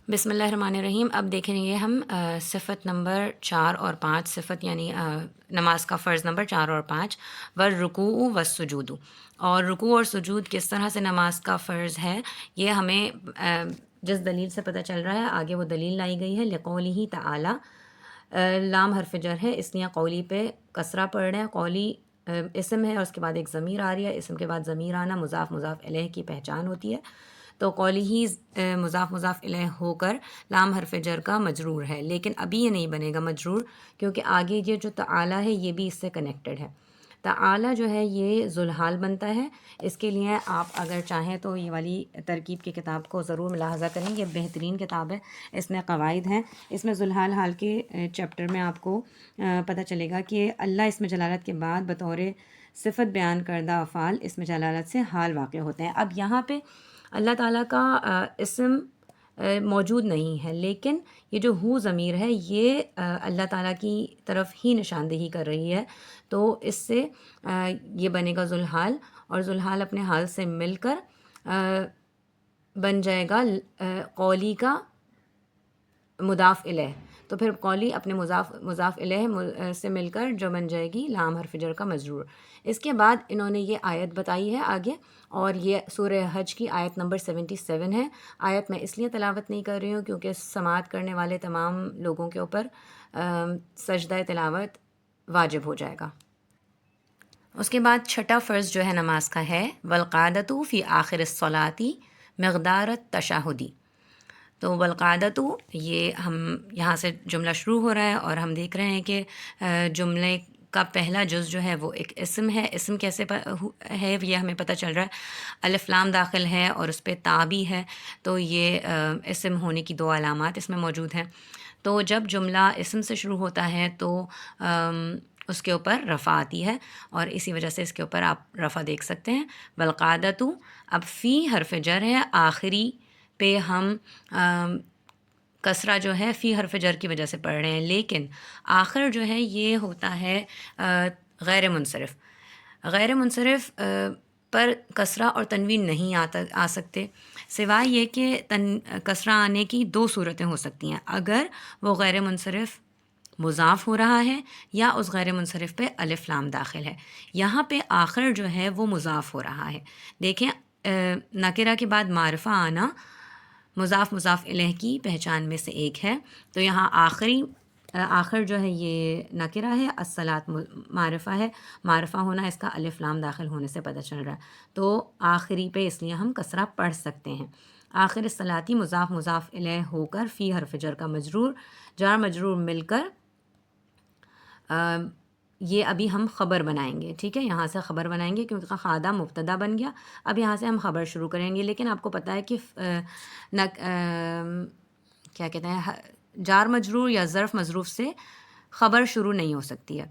بسم اللہ الرحمن الرحیم۔ اب دیکھیں گے ہم صفت نمبر 4 اور 5، صفت یعنی نماز کا فرض نمبر 4 اور 5، والرکوع والسجود۔ اور رکوع اور سجود کس طرح سے نماز کا فرض ہے، یہ ہمیں جس دلیل سے پتہ چل رہا ہے، آگے وہ دلیل لائی گئی ہے۔ لقولہ تعالی، لام حرف جر ہے، اس لیے قولی پہ کسرہ پڑھ رہے ہیں۔ قولی اسم ہے اور اس کے بعد ایک ضمیر آ رہی ہے، اسم کے بعد ضمیر آنا مضاف مضاف الیہ کی پہچان ہوتی ہے، تو قولی ہی مضاف مضاف الیہ ہو کر لام حرف جر کا مجرور ہے، لیکن ابھی یہ نہیں بنے گا مجرور، کیونکہ آگے یہ جو تعالی ہے یہ بھی اس سے کنیکٹڈ ہے۔ تعالی جو ہے یہ ذوالحال بنتا ہے، اس کے لیے آپ اگر چاہیں تو یہ والی ترکیب کی کتاب کو ضرور ملاحظہ کریں، یہ بہترین کتاب ہے، اس میں قواعد ہیں۔ اس میں ذوالحال حال کے چیپٹر میں آپ کو پتہ چلے گا کہ اللہ اسم جلالت کے بعد بطور صفت بیان کردہ افعال اسم جلالت سے حال واقع ہوتے ہیں۔ اب یہاں پہ اللہ تعالیٰ کا اسم موجود نہیں ہے، لیکن یہ جو ہو ضمیر ہے یہ اللہ تعالیٰ کی طرف ہی نشاندہی کر رہی ہے، تو اس سے یہ بنے گا ذوالحال، اور ذوالحال اپنے حال سے مل کر بن جائے گا قولی کا مضاف الیہ، تو پھر قولی اپنے مضاف الیہ سے مل کر جو بن جائے گی لام حرف جر کا مجرور۔ اس کے بعد انہوں نے یہ آیت بتائی ہے آگے، اور یہ سورہ حج کی آیت نمبر 77 ہے۔ آیت میں اس لیے تلاوت نہیں کر رہی ہوں کیونکہ سماعت کرنے والے تمام لوگوں کے اوپر سجدہ تلاوت واجب ہو جائے گا۔ اس کے بعد چھٹا فرض جو ہے نماز کا ہے، والقعدۃ فی آخر الصلاۃ مقدار التشہد۔ تو والقعدۃ، یہ ہم یہاں سے جملہ شروع ہو رہا ہے اور ہم دیکھ رہے ہیں کہ جملے کا پہلا جز جو ہے وہ ایک اسم ہے۔ اسم کیسے ہے یہ ہمیں پتہ چل رہا ہے، الف لام داخل ہے اور اس پہ تا بھی ہے، تو یہ اسم ہونے کی دو علامات اس میں موجود ہیں۔ تو جب جملہ اسم سے شروع ہوتا ہے تو اس کے اوپر رفع آتی ہے، اور اسی وجہ سے اس کے اوپر آپ رفع دیکھ سکتے ہیں۔ والقعدۃ، اب فی حرف جر ہے، آخری پہ ہم کسرہ جو ہے فی حرف جر کی وجہ سے پڑھ رہے ہیں، لیکن آخر جو ہے یہ ہوتا ہے غیر منصرف۔ غیر منصرف پر کسرہ اور تنوین نہیں آ سکتے، سوائے یہ کہ کسرہ آنے کی دو صورتیں ہو سکتی ہیں، اگر وہ غیر منصرف مضاف ہو رہا ہے یا اس غیر منصرف پہ الف لام داخل ہے۔ یہاں پہ آخر جو ہے وہ مضاف ہو رہا ہے۔ دیکھیں نکرہ کے بعد معرفہ آنا مضاف مضاف الیہ کی پہچان میں سے ایک ہے، تو یہاں آخر جو ہے یہ نکرہ ہے، الصلاۃ معرفہ ہے، معرفہ ہونا اس کا الف لام داخل ہونے سے پتہ چل رہا ہے، تو آخری پہ اس لیے ہم کسرہ پڑھ سکتے ہیں۔ آخر الصلاۃ مضاف مضاف الیہ ہو کر فی حرف جر کا مجرور، جار مجرور مل کر یہ ابھی ہم خبر بنائیں گے، ٹھیک ہے، یہاں سے خبر بنائیں گے کیونکہ خادہ مبتدا بن گیا، اب یہاں سے ہم خبر شروع کریں گے، لیکن آپ کو پتہ ہے کہ کیا کہتے ہیں، جار مجرور یا ظرف مظروف سے خبر شروع نہیں ہو سکتی ہے،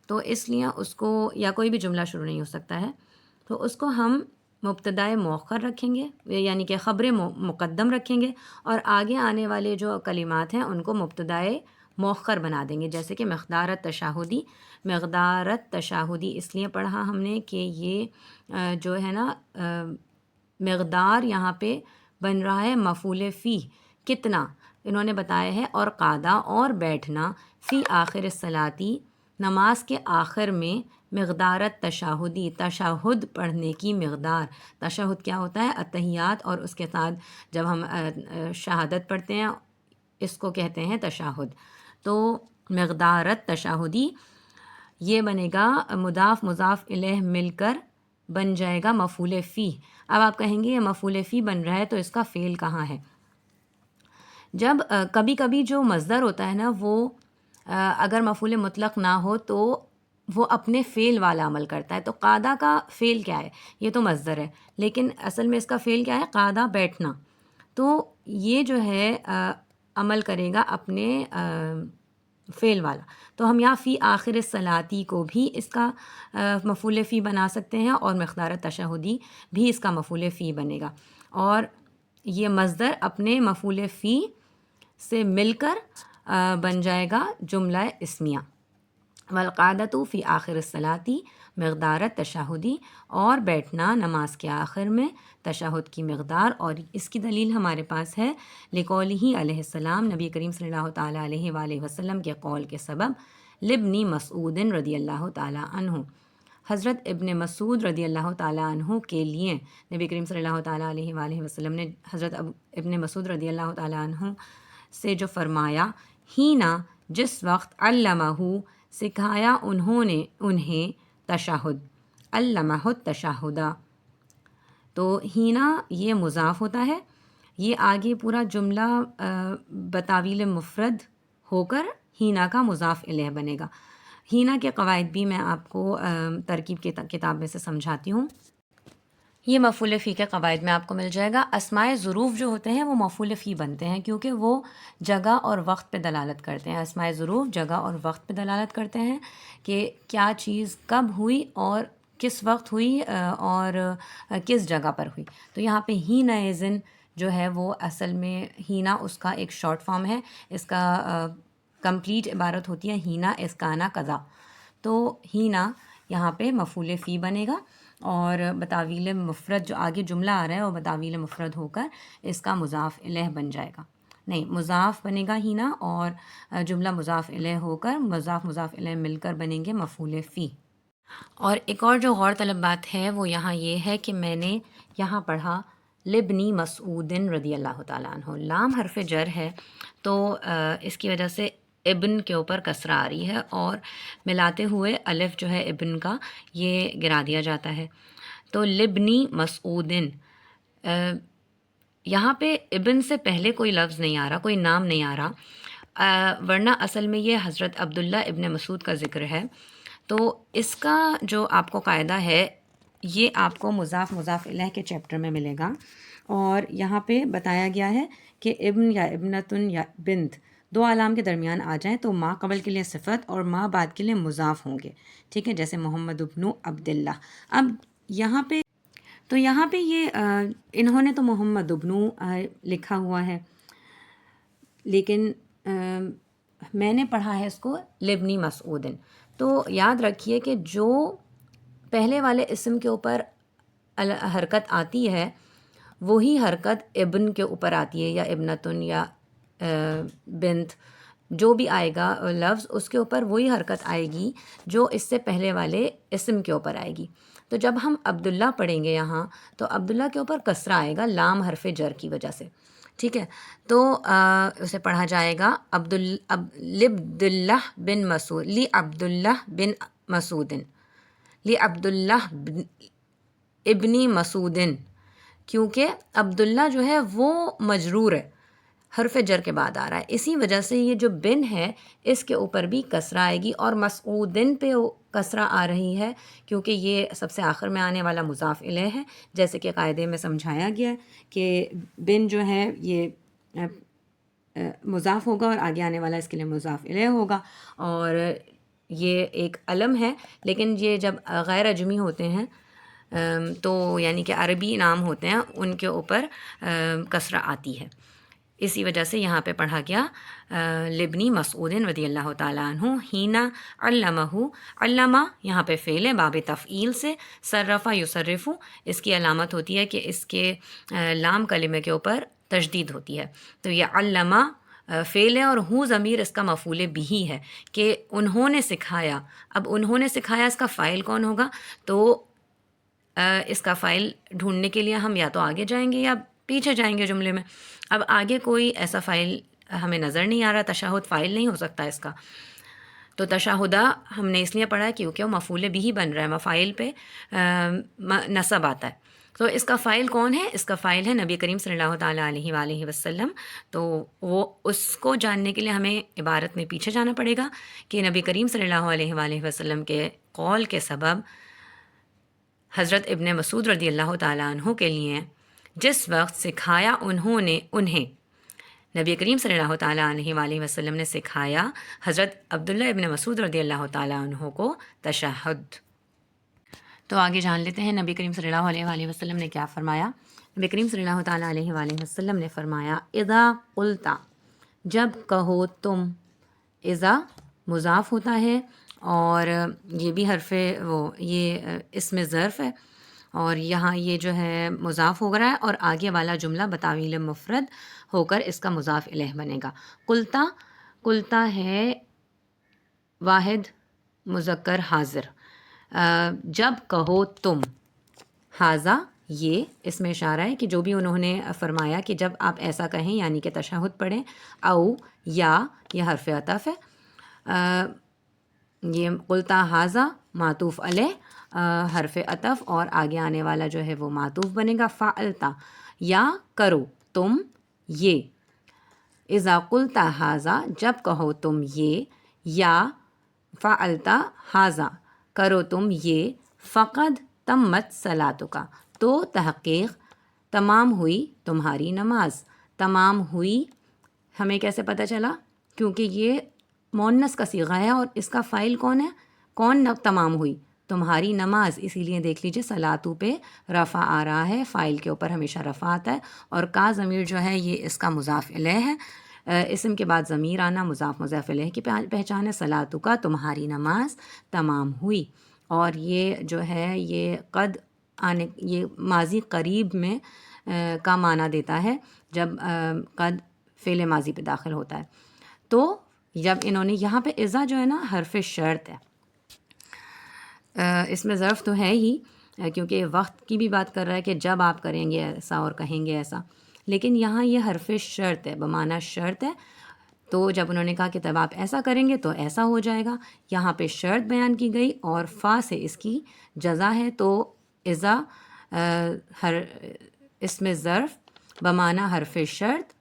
تو اس لیے اس کو، یا کوئی بھی جملہ شروع نہیں ہو سکتا ہے، تو اس کو ہم مبتدائے مؤخر رکھیں گے، یعنی کہ خبر مقدم رکھیں گے، اور آگے آنے والے جو کلمات ہیں ان کو مبتدائے مؤخر بنا دیں گے، جیسے کہ مقدار التشہدی۔ مقدار التشہدی اس لیے پڑھا ہم نے کہ یہ جو ہے نا مقدار یہاں پہ بن رہا ہے مفعول فی، کتنا انہوں نے بتایا ہے، اور قعدہ اور بیٹھنا فی آخر الصلاۃ، نماز کے آخر میں مقدار التشہدی، تشہد پڑھنے کی مقدار۔ تشہد کیا ہوتا ہے؟ التحیات، اور اس کے ساتھ جب ہم شہادت پڑھتے ہیں اس کو کہتے ہیں تشہد، تو مقدار التشہدی یہ بنے گا مضاف مضاف الیہ مل کر بن جائے گا مفعول فی۔ اب آپ کہیں گے یہ مفعول فی بن رہا ہے تو اس کا فعل کہاں ہے؟ جب کبھی کبھی جو مصدر ہوتا ہے نا وہ اگر مفعول مطلق نہ ہو تو وہ اپنے فعل والا عمل کرتا ہے، تو قعدہ کا فعل کیا ہے؟ یہ تو مصدر ہے، لیکن اصل میں اس کا فعل کیا ہے؟ قعدہ، بیٹھنا، تو یہ جو ہے عمل کرے گا اپنے فعل والا، تو ہم یہاں فی آخر الصلاۃ کو بھی اس کا مفعول فی بنا سکتے ہیں، اور مقدار التشہدی بھی اس کا مفعول فی بنے گا، اور یہ مصدر اپنے مفعول فی سے مل کر بن جائے گا جملہ اسمیہ۔ والقعدۃ فی آخر الصلاۃ مقدار تشہدی، اور بیٹھنا نماز کے آخر میں تشہد کی مقدار، اور اس کی دلیل ہمارے پاس ہے لقولہ علیہ السلام، نبی کریم صلی اللہ تعالیٰ علیہ وآلہ وسلم کے قول کے سبب، لابن مسعود رضی اللہ تعالیٰ عنہ، حضرت ابن مسعود رضی اللہ تعالیٰ عنہ کے لیے نبی کریم صلی اللہ تعالیٰ علیہ وآلہ وسلم نے حضرت ابن مسعود رضی اللہ تعالیٰ عنہ سے جو فرمایا، ہینا جس وقت علمہ سکھایا انہیں تشہد، علمہ التشہدہ، تو ہینا یہ مضاف ہوتا ہے، یہ آگے پورا جملہ بتاویل مفرد ہو کر ہینا کا مضاف الیہ بنے گا۔ ہینا کے قواعد بھی میں آپ کو ترکیب کی کتاب میں سے سمجھاتی ہوں۔ یہ مفعول فی کے قواعد میں آپ کو مل جائے گا۔ اسماء ظروف جو ہوتے ہیں وہ مفعول فی بنتے ہیں کیونکہ وہ جگہ اور وقت پہ دلالت کرتے ہیں۔ اسماء ظروف جگہ اور وقت پہ دلالت کرتے ہیں کہ کیا چیز کب ہوئی اور کس وقت ہوئی اور کس جگہ پر ہوئی۔ تو یہاں پہ ہینا اذن جو ہے وہ اصل میں ہینا اس کا ایک شارٹ فارم ہے، اس کا کمپلیٹ عبارت ہوتی ہے ہینا اس کانا قضا، تو ہینا یہاں پہ مفعول فی بنے گا، اور بتاویل مفرد جو آگے جملہ آ رہا ہے وہ بتاویل مفرد ہو کر اس کا مضاف الیہ بن جائے گا، نہیں مضاف بنے گا ہینا، اور جملہ مضاف الیہ ہو کر مضاف الیہ مل کر بنیں گے مفعول فی۔ اور ایک اور جو غور طلب بات ہے وہ یہاں یہ ہے کہ میں نے یہاں پڑھا لابن مسعود رضی اللہ تعالیٰ عنہ، لام حرف جر ہے تو اس کی وجہ سے ابن کے اوپر کسرہ آ رہی ہے، اور ملاتے ہوئے الف جو ہے ابن کا یہ گرا دیا جاتا ہے، تو لابن مسعود، یہاں پہ ابن سے پہلے کوئی لفظ نہیں آ رہا، کوئی نام نہیں آ رہا، ورنہ اصل میں یہ حضرت عبداللہ ابن مسعود کا ذکر ہے۔ تو اس کا جو آپ کو قاعدہ ہے یہ آپ کو مضاف الیہ کے چیپٹر میں ملے گا، اور یہاں پہ بتایا گیا ہے کہ ابن یا ابنتن یا بنت دو علام کے درمیان آ جائیں تو ماں قبل کے لیے صفت اور ماں بعد کے لیے مضاف ہوں گے، ٹھیک ہے، جیسے محمد ابن عبداللہ۔ اب یہاں پہ یہ انہوں نے تو محمد ابن لکھا ہوا ہے، لیکن میں نے پڑھا ہے اس کو لابن مسعود، تو یاد رکھیے کہ جو پہلے والے اسم کے اوپر حرکت آتی ہے وہی حرکت ابن کے اوپر آتی ہے، یا ابنتن یا بنت، جو بھی آئے گا لفظ اس کے اوپر وہی حرکت آئے گی جو اس سے پہلے والے اسم کے اوپر آئے گی۔ تو جب ہم عبداللہ پڑھیں گے یہاں تو عبداللہ کے اوپر کسرہ آئے گا لام حرف جر کی وجہ سے، ٹھیک ہے، تو اسے پڑھا جائے گا لعبداللہ بن مسعود، لی عبداللہ بن مسعود، لی عبداللہ ابن مسعود، کیونکہ عبداللہ جو ہے وہ مجرور ہے، حرف جر کے بعد آ رہا ہے، اسی وجہ سے یہ جو بن ہے اس کے اوپر بھی کسرہ آئے گی، اور مسعودن پہ کسرہ آ رہی ہے کیونکہ یہ سب سے آخر میں آنے والا مضاف الیہ ہے، جیسے کہ قاعدے میں سمجھایا گیا ہے کہ بن جو ہے یہ مضاف ہوگا اور آگے آنے والا اس کے لیے مضاف الیہ ہوگا، اور یہ ایک علم ہے، لیکن یہ جب غیر اجمی ہوتے ہیں تو یعنی کہ عربی نام ہوتے ہیں ان کے اوپر کسرہ آتی ہے، اسی وجہ سے یہاں پہ پڑھا گیا لابن مسعود رضی اللہ تعالیٰ عنہ ہینا علمہ، علمہ یہاں پہ فعل ہے باب تفعیل سے، صرفہ یصرف، اس کی علامت ہوتی ہے کہ اس کے لام کلمے کے اوپر تشدید ہوتی ہے، تو یہ علمہ فعل ہے اور ہوں ضمیر اس کا مفعول بھی ہے کہ انہوں نے سکھایا۔ اب انہوں نے سکھایا اس کا فاعل کون ہوگا؟ تو اس کا فاعل ڈھونڈنے کے لیے ہم یا تو آگے جائیں گے یا پیچھے جائیں گے جملے میں۔ اب آگے کوئی ایسا فاعل ہمیں نظر نہیں آ رہا، تشہد فاعل نہیں ہو سکتا اس کا، تو تشہدہ ہم نے اس لیے پڑھا ہے کیونکہ وہ مفعول بھی بن رہا ہے، مفاعل پہ نصب آتا ہے، تو اس کا فاعل کون ہے؟ اس کا فاعل ہے نبی کریم صلی اللہ تعالیٰ علیہ وآلہ وسلم، تو وہ اس کو جاننے کے لیے ہمیں عبارت میں پیچھے جانا پڑے گا کہ نبی کریم صلی اللہ علیہ وآلہ وسلم کے قول کے سبب حضرت ابن مسعود رضی اللہ تعالیٰ عنہ کے لیے جس وقت سکھایا انہیں نبی کریم صلی اللہ تعالیٰ علیہ وآلہ وسلم نے سکھایا حضرت عبداللہ ابن مسعود رضی اللہ تعالیٰ عنہ کو تشہد۔ تو آگے جان لیتے ہیں نبی کریم صلی اللہ علیہ وآلہ وسلم نے کیا فرمایا۔ نبی کریم صلی اللہ تعالیٰ علیہ وآلہ وسلم نے فرمایا اذا قلتا، جب کہو تم، اذا مضاف ہوتا ہے اور یہ بھی حرف وہ یہ اسم ظرف ہے، اور یہاں یہ جو ہے مضاف ہو رہا ہے، اور آگے والا جملہ بتاویل مفرد ہو کر اس کا مضاف الیہ بنے گا۔ قلتا، قلتا ہے واحد مذکر حاضر، جب کہو تم، حاضہ یہ اس میں اشارہ ہے کہ جو بھی انہوں نے فرمایا کہ جب آپ ایسا کہیں یعنی کہ تشہد پڑھیں، او یا یہ حرف عطف ہے، یہ قلتا حاضہ معطوف علیہ حرف عطف، اور آگے آنے والا جو ہے وہ معطوف بنے گا فعلتا، یا کرو تم یہ، اذا قلتا حاضہ جب کہو تم یہ، یا فعلتا حاضہ کرو تم یہ، فقد تمت صلاتک تو تحقیق تمام ہوئی تمہاری نماز۔ تمام ہوئی ہمیں کیسے پتہ چلا؟ کیونکہ یہ مؤنث کا صیغہ ہے، اور اس کا فاعل کون ہے؟ کون تمام ہوئی؟ تمہاری نماز، اسی لیے دیکھ لیجئے صلاتو پہ رفع آ رہا ہے، فاعل کے اوپر ہمیشہ رفع آتا ہے، اور کا ضمیر جو ہے یہ اس کا مضاف الیہ ہے، اسم کے بعد ضمیر آنا مضاف مضاف الیہ کی پہچان ہے۔ صلاتو کا تمہاری نماز تمام ہوئی، اور یہ جو ہے یہ قد آنے، یہ ماضی قریب میں کا معنی دیتا ہے جب قد فعل ماضی پہ داخل ہوتا ہے۔ تو جب انہوں نے یہاں پہ اذا جو ہے نا حرف شرط ہے، اس میں ظرف تو ہے ہی کیونکہ وقت کی بھی بات کر رہا ہے کہ جب آپ کریں گے ایسا اور کہیں گے ایسا، لیکن یہاں یہ حرف شرط ہے، بمعنی شرط ہے، تو جب انہوں نے کہا کہ تب آپ ایسا کریں گے تو ایسا ہو جائے گا، یہاں پہ شرط بیان کی گئی اور فا سے اس کی جزا ہے، تو اذا اس میں ظرف بمعنی حرف شرط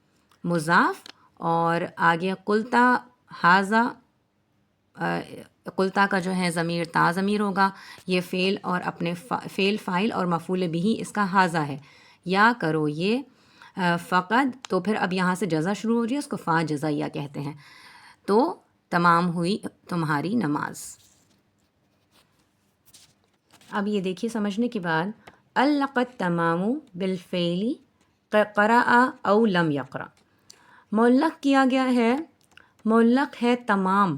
مضاف، اور آگے قلتا حاضہ، قلتا کا جو ہے ضمیر تا ضمیر ہوگا، یہ فعل اور اپنے فعل فاعل اور مفعول بھی اس کا حاضہ ہے، یا کرو یہ فقد، تو پھر اب یہاں سے جزا شروع ہو رہی ہے، اس کو فا جزائیہ کہتے ہیں، تو تمام ہوئی تمہاری نماز۔ اب یہ دیکھیے سمجھنے کی بات، علقت تمام بالفعل قرأ او لم یقرأ، معلق کیا گیا ہے، معلق ہے تمام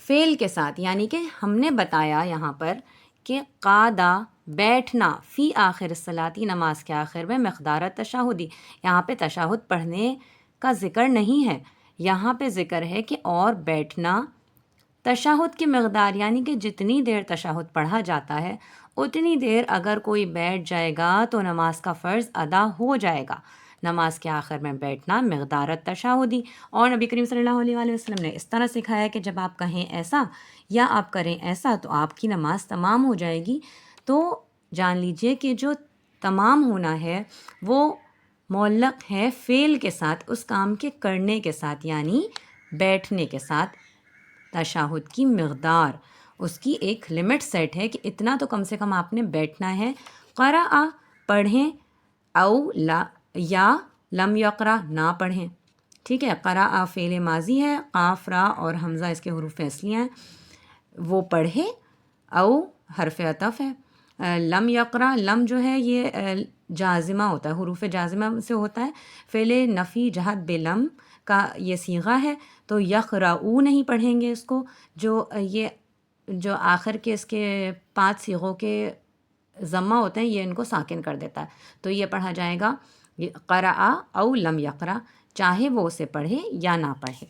فعل کے ساتھ، یعنی کہ ہم نے بتایا یہاں پر کہ قعدہ بیٹھنا فی آخر الصلاۃ، نماز کے آخر میں، مقدار تشہدی، یہاں پہ تشہد پڑھنے کا ذکر نہیں ہے، یہاں پہ ذکر ہے کہ اور بیٹھنا تشہد کی مقدار، یعنی کہ جتنی دیر تشہد پڑھا جاتا ہے اتنی دیر اگر کوئی بیٹھ جائے گا تو نماز کا فرض ادا ہو جائے گا۔ نماز کے آخر میں بیٹھنا مقدار تشہدی، اور نبی کریم صلی اللہ علیہ وسلم نے اس طرح سکھایا کہ جب آپ کہیں ایسا یا آپ کریں ایسا تو آپ کی نماز تمام ہو جائے گی۔ تو جان لیجئے کہ جو تمام ہونا ہے وہ معلق ہے فعل کے ساتھ، اس کام کے کرنے کے ساتھ، یعنی بیٹھنے کے ساتھ۔ تشہد کی مقدار، اس کی ایک لمٹ سیٹ ہے کہ اتنا تو کم سے کم آپ نے بیٹھنا ہے۔ قرأ پڑھیں، او لا یا لم یقرأ نہ پڑھیں، ٹھیک ہے۔ قرأ فعل ماضی ہے، قاف را اور حمزہ اس کے حروف اصلیہ ہیں، وہ پڑھے، او حرف عطف ہے، لم یقرأ، لم جو ہے یہ جازمہ ہوتا ہے، حروف جازمہ سے ہوتا ہے، فعل نفی جہت بلم کا یہ صیغہ ہے، تو یقرؤ نہیں پڑھیں گے اس کو، جو آخر کے اس کے 5 صیغوں کے ضمہ ہوتے ہیں یہ ان کو ساکن کر دیتا ہے، تو یہ پڑھا جائے گا قرأ او لم یقرأ، چاہے وہ اسے پڑھے یا نہ پڑھے۔